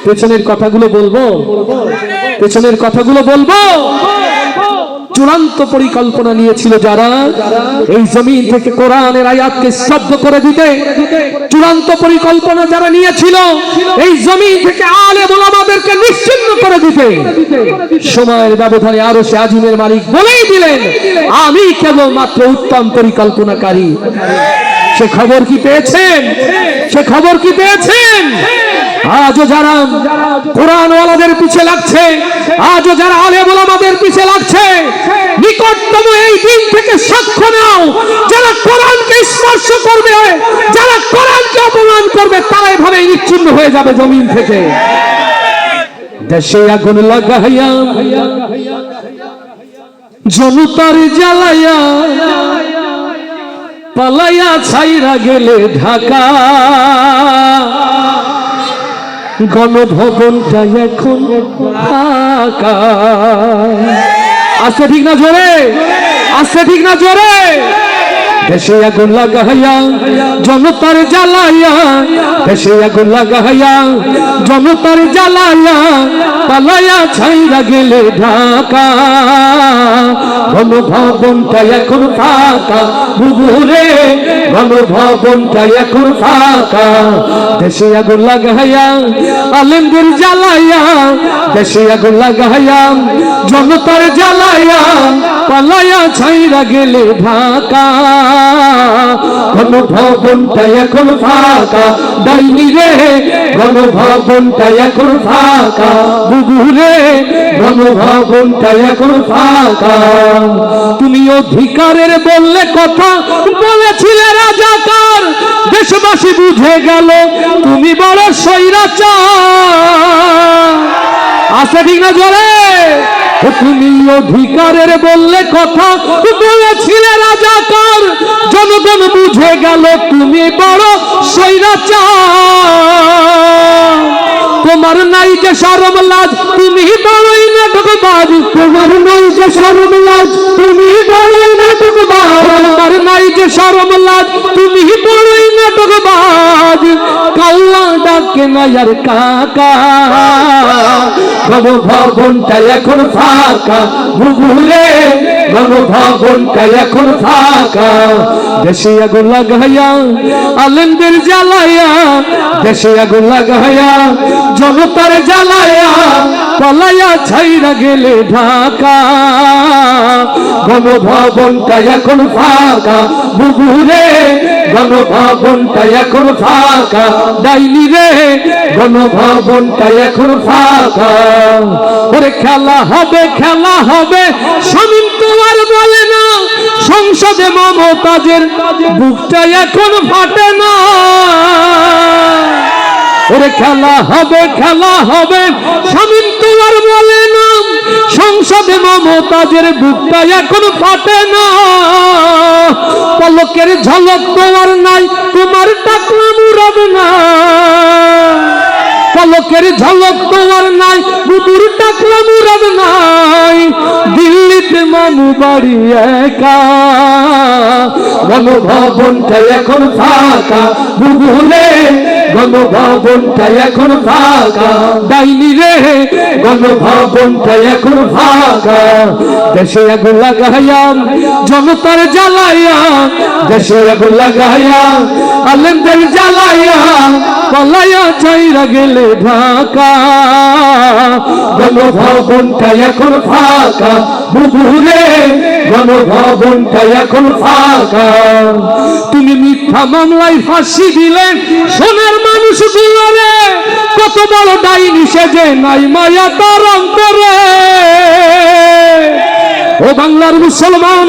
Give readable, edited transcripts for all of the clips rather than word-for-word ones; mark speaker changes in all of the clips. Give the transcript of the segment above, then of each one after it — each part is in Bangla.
Speaker 1: পেছনের কথাগুলো বলবো, পেছনের কথাগুলো বলবো। চূড়ান্ত পরিকল্পনা নিয়েছিল যারা এই জমিন থেকে কোরআনের আয়াতকে স্তব্ধ করে দিতে, চূড়ান্ত পরিকল্পনা যারা নিয়েছিল এই জমিন থেকে আলেম ওলামাদেরকে নিশ্চিহ্ন করে দিতে, সময়ের ব্যবধানে আরশে আজিমের মালিক বলেই দিলেন আমি কেবলমাত্র উত্তম পরিকল্পনাকারী। সে খবর কি পেয়েছেন? সে খবর কি পেয়েছেন? আজও যারা কোরআন ওয়ালাদের পিছে লাগছে, আজও যারা আলেম ওলামাদের পিছে লাগছে, নিকটতম এই দিন থেকে সাক্ষ্য নাও, যারা কোরআনকে স্পর্শ করবে, যারা কোরআনকে অপমান করবে, তারা এভাবেই নিশ্চিহ্ন হয়ে যাবে জমিন থেকে। দেশে আগুন লাগাইয়া জনতার জ্বালাইয়া পালাইয়া ছাইরা গেলে ঢাকা, গণভবনটা এখন ফাঁকা। আসছে ঠিক না জোরে? আসছে ঠিক না জোরে? দেশে আগুন লাগাইয়া জনতার জ্বালাইয়া, দেশে আগুন লাগাইয়া জনতার জ্বালাইয়া পালাইয়া ছাইরা গেলে ঢাকা, গণভবনটা এখন ফাঁকা। বুবুরে গণভবনটা এখন ফাঁকা। দেশে আগুন লাগাইয়া আলেমদের জ্বালাইয়া, দেশে আগুন লাগাইয়া জনতার জ্বালাইয়া পালাইয়া ছাইরা গেলে ঢাকা, গণভবনটা এখন ফাঁকা। ডাইনি রে গণভবনটা এখন ফাঁকা। বুবুরে গণভবনটা এখন ফাঁকা। তুমি অধিকারের বললে কথা বলেছিলে রাজাকার, দেশবাসী বুঝে গেল তুমি বড় স্বৈরাচার। আছে ঠিক না জোরে? তুমি অধিকারের বললে কথা বলেছিলে রাজাকার, জনগণ বুঝে গেল তুমি বড় স্বৈরাচার। তোমার নাই যে শরম লাজ, তুমি বড়ই নাটকবাজ। তোমার নাই যে শরম লাজ, তুমি বড়ই নাটকবাজ। তোমার নাই যে শরম লাজ, তুমি বড়ই নাটকবাজ। কাল্লা ডাকে না আর কাকা, গণভবনটা এখন ফাঁকা। বুবুরে গণভবনটা এখন ফাঁকা। দেশে আগুন লাগাইয়া আলেমদের জ্বালাইয়া, দেশে আগুন লাগাইয়া জনতার জ্বালাইয়া পালাইয়া ছাইরা গেলে ঢাকা, গণভবনটা এখন ফাঁকা। বুবুরে গণভবনটা এখন ফাঁকা। ডাইনি রে গণভবনটা এখন ফাঁকা। ওরে খেলা হবে, খেলা হবে শামীম তোমার বলে না, সংসদে মমতাজের বুকটা এখন ফাটে না। ওরে খেলা হবে, খেলা হবে শামীম তোমার বলে না, সংসদে মমতাজের বুকটা এখন ফাটে না। পলকের ঝলক তোমার নাই, তোমার টাকলা মুরাদ না। পলকের ঝলক তোমার নাই, বুবুর টাকলা মুরাদ নাই। দিল্লিতে মামু বাড়ি একা, গণভবনটা এখন ফাঁকা। বুবুরে গণভবনটা এখন ফাঁকা। ডাইনি রে গণভবনটা এখন ফাঁকা। দেশে আগুন লাগাইয়া জনতার জ্বালাইয়া, দেশে আগুন লাগাইয়া আলেমদের জ্বালাইয়া পালাইয়া ছাইরা গেলে ঢাকা, গণভবনটা এখন ফাঁকা। বুবুরে গণভবনটা এখন ফাঁকা। তুমি মিথ্যা মামলায় ফাঁসি দিলে সোনার মানুষ গুলোরে, কত বড় ডাইনি সেজে নাই মায়া তার অন্তরে। ও বাংলার মুসলমান,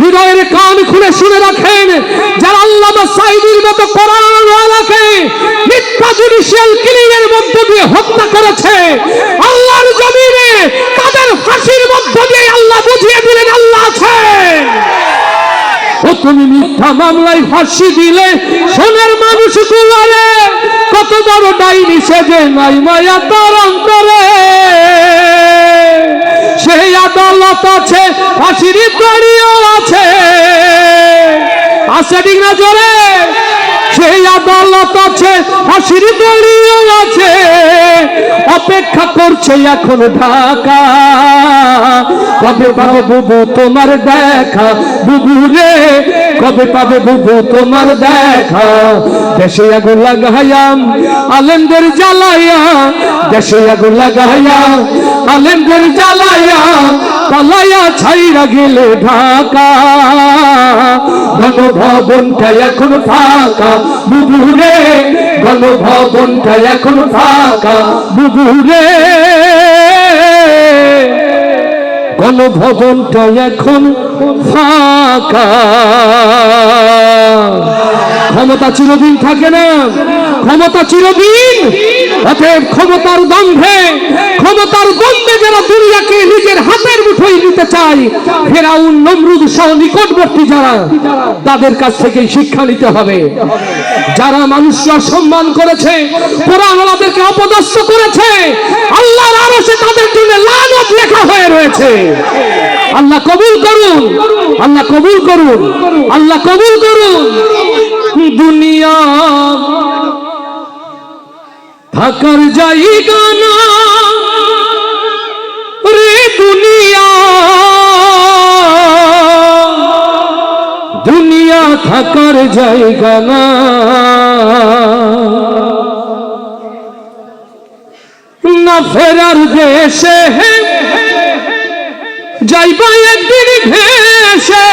Speaker 1: হৃদয়ের কান খুলে শুনে রাখেন, যারা আল্লামা সাঈদীর মতো কোরআনওয়ালাকে মিথ্যা জুডিশিয়াল কিলিংয়ের মধ্য দিয়ে হত্যা করেছে, আল্লাহর জমিনে তাদের ফাঁসির মধ্য দিয়ে আল্লাহ বুঝিয়ে দিলেন আল্লাহ আছেন। ও তুমি মিথ্যা মামলায় ফাঁসি দিলে সোনার মানুষ গুলারে, কত বড় ডাইনি সেজে নাই মায়া তার অন্তরে। সেই আদালত আছে, ফাঁসির দড়িও আছে। আছে ঠিক না জোরে? সেই আদালত আছে, ফাঁসির দড়িও আছে। অপেক্ষা করছে এখন ঢাকা। কবে পাবে বুবু তোমার দেখা, বুবু রে কবে পাবে বুবু তোমার দেখা। দেশে আগুন লাগাইয়া আলেমদের জ্বালাইয়া, দেশে আগুন লাগাইয়া আলেমদের জ্বালাইয়া, পালাইয়া ছাইরা গেলে ঢাকা। গণভবনটা এখন ফাঁকা বুবু রে, গণভবনটা এখন ফাঁকা বুবু রে, গণভবনটা এখন ফাঁকা। ক্ষমতা চিরদিন থাকে না, ক্ষমতা চিরদিন। অতএব ক্ষমতার দম্ভে, ক্ষমতার দম্ভে যারা দুনিয়াকে নিজের হাতের মুঠোয় নিতে চায়, ফেরাউন নমরুদ সহ নিকটবর্তী যারা, তাদের কাছ থেকে শিক্ষা নিতে হবে। যারা মানুষকে অসম্মান করেছে, কোরআন ওয়ালাদেরকে অপদস্থ করেছে, আল্লাহর আরশে তাদের জন্য লানত লেখা হয়ে রয়েছে। আল্লাহ কবুল করুন, আল্লাহ কবুল করুন, আল্লাহ কবুল করুন। দুনিয়া থাকার জায়গা না রে, দুনিয়া দুনিয়া থাকার জায়গা না। না ফেরার দেশে যাইবা একদিন ভেসে,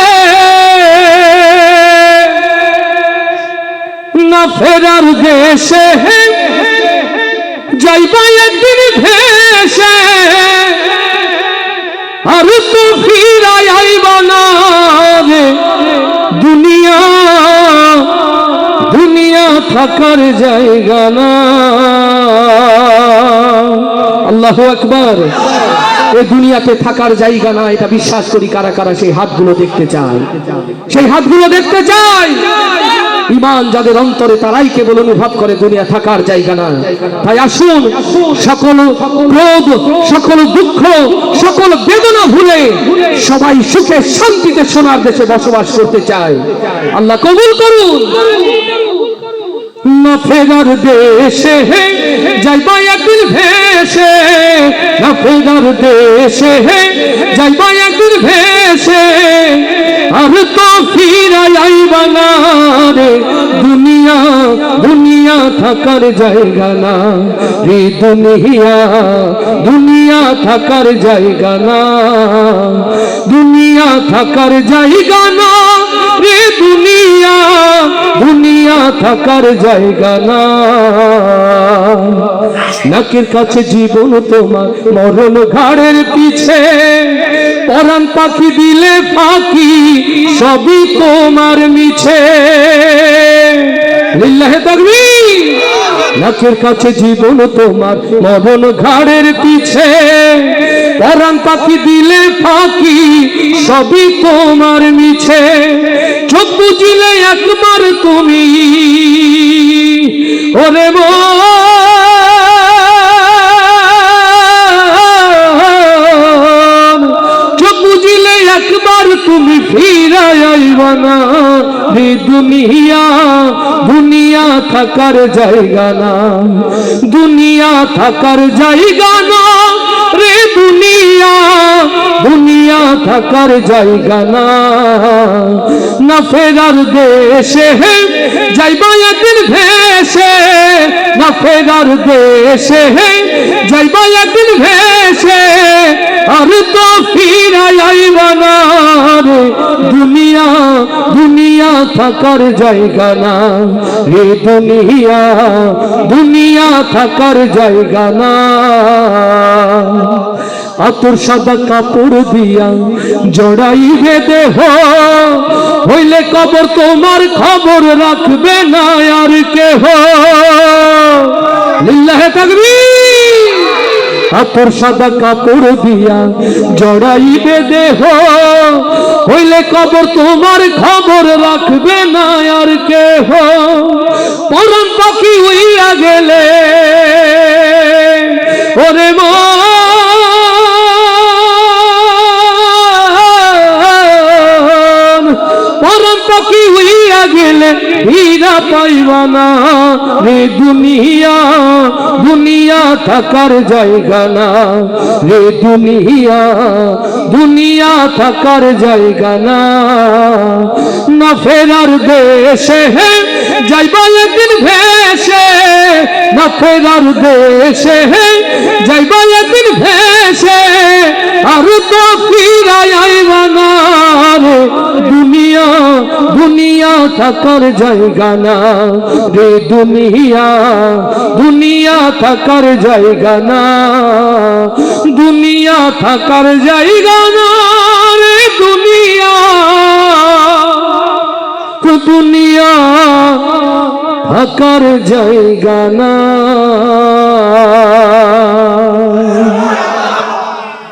Speaker 1: না ফেরার দেশে যাইবা একদিন ভেসে, আর তো ফিরাই আইবা না রে। দুনিয়া দুনিয়া থাকার জায়গা না। আল্লাহু আকবার। এই দুনিয়াতে থাকার জায়গা না, এটা বিশ্বাস করি। কারা কারা সেই হাতগুলো দেখতে চায়, সেই হাতগুলো দেখতে চায়। ঈমান যাদের অন্তরে, তারাই কেবল অনুভব করে দুনিয়া থাকার জায়গা না। তাই আসুন, সকল ক্রোধ, সকল দুঃখ, সকল বেদনা ভুলে সবাই সুখে শান্তিতে সোনার দেশে বসবাস করতে চায়। আল্লাহ কবুল করুন। না ফেরার দেশে যাইবা একদিন ভেসে, না ফেরার দেশে যাইবা একদিন ভেসে, আর তো ফিরাই আইবা না রে। দুনিয়া দুনিয়া থাকার জায়গা না রে, দুনিয়া দুনিয়া থাকার জায়গা না, দুনিয়া থাকার জায়গা না রে, দুনিয়া দুনিয়া থাকার জায়গা না। নাকের কাছে জীবন তোমার, মরণ ঘাড়ের পিছে, পরাণ পাখি দিলে ফাঁকি, সবই তোমার মিছে। লিল্লাহে তাকবীর। নাকের কাছে জীবন তোমার, মরণ ঘাড়ের পিছে, পরাণ পাখি দিলে ফাঁকি, সবই তোমার মিছে। চোখ বুঝিলে একবার তুমি ওরে মন, চোখ বুঝিলে একবার তুমি ফিরাই আইবা না রে। দুনিয়া দুনিয়া থাকার জায়গা না, দুনিয়া থাকার জায়গা না রে, দুনিয়া দুনিয়া থাকার জায়গা না। না ফেরার দেশে যাইবা একদিন ভেসে, না ফেরার দেশে যাইবা একদিন ভেসে, আর তো ফিরাই আইবা না রে। দুনিয়া দুনিয়া থাকার জায়গা না রে, দুনিয়া দুনিয়া থাকার জায়গা না। আতর সাদা কাপড় দিয়া জড়াইবে দেহ, হইলে কবর তোমার খবর রাখবে না আর কেহ। লিল্লাহে তাকবীর। আতর সাদা কাপড় দিয়া জড়াইবে দেহ, হইলে কবর তোমার খবর রাখবে না আর কেহ। পরাণ পাখি উইয়া গেলে ওরে মন, পরাণ পাখি উইয়া গেলে হীরা পাইবা না রে দুনিয়া, দুনিয়া থাকার জায়গা না রে দুনিয়া, দুনিয়া থাকার জায়গা না। না ফেরার দেশে যাইবা একদিন ভেসে, না ফেরার দেশে যাইবা একদিন ভেসে, আর তো ফিরাই আইবা না রে দুনিয়া, দুনিয়া থাকার জায়গা না রে দুনিয়া, দুনিয়া থাকার জায়গা না, দুনিয়া থাকার জায়গা না রে দুনিয়া, দুনিয়া থাকার জায়গা না।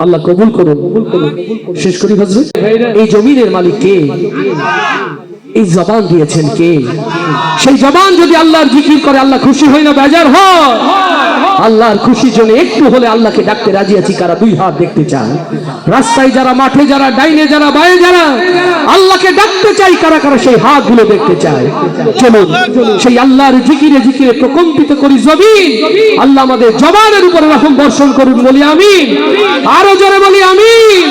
Speaker 1: আল্লাহ কবুল করুন। শেষ করি হযরত, এই জমিনের মালিক কে? এই জবান দিয়েছেন কে? সেই জবান যদি আল্লাহর জিকির করে আল্লাহ খুশি হয় না বেজার হয়? আল্লাহর খুশির জন্য একটু হলে আল্লাহকে ডাকতে রাজি আছি কারা? দুই হাত দেখতে চায়। রাস্তায় যারা, মাঠে যারা, ডাইনে যারা, বায়ে যারা আল্লাহকে ডাকতে চাই কারা কারা সেই হাতগুলো দেখতে চায়। চলুন সেই আল্লাহর জিকিরে জিকিরে প্রকম্পিত করি জমিন। আল্লাহ আমাদের জবানের উপরে রহম বর্ষণ করুন, বলি আমিন। আরো জোরে বলি আমিন।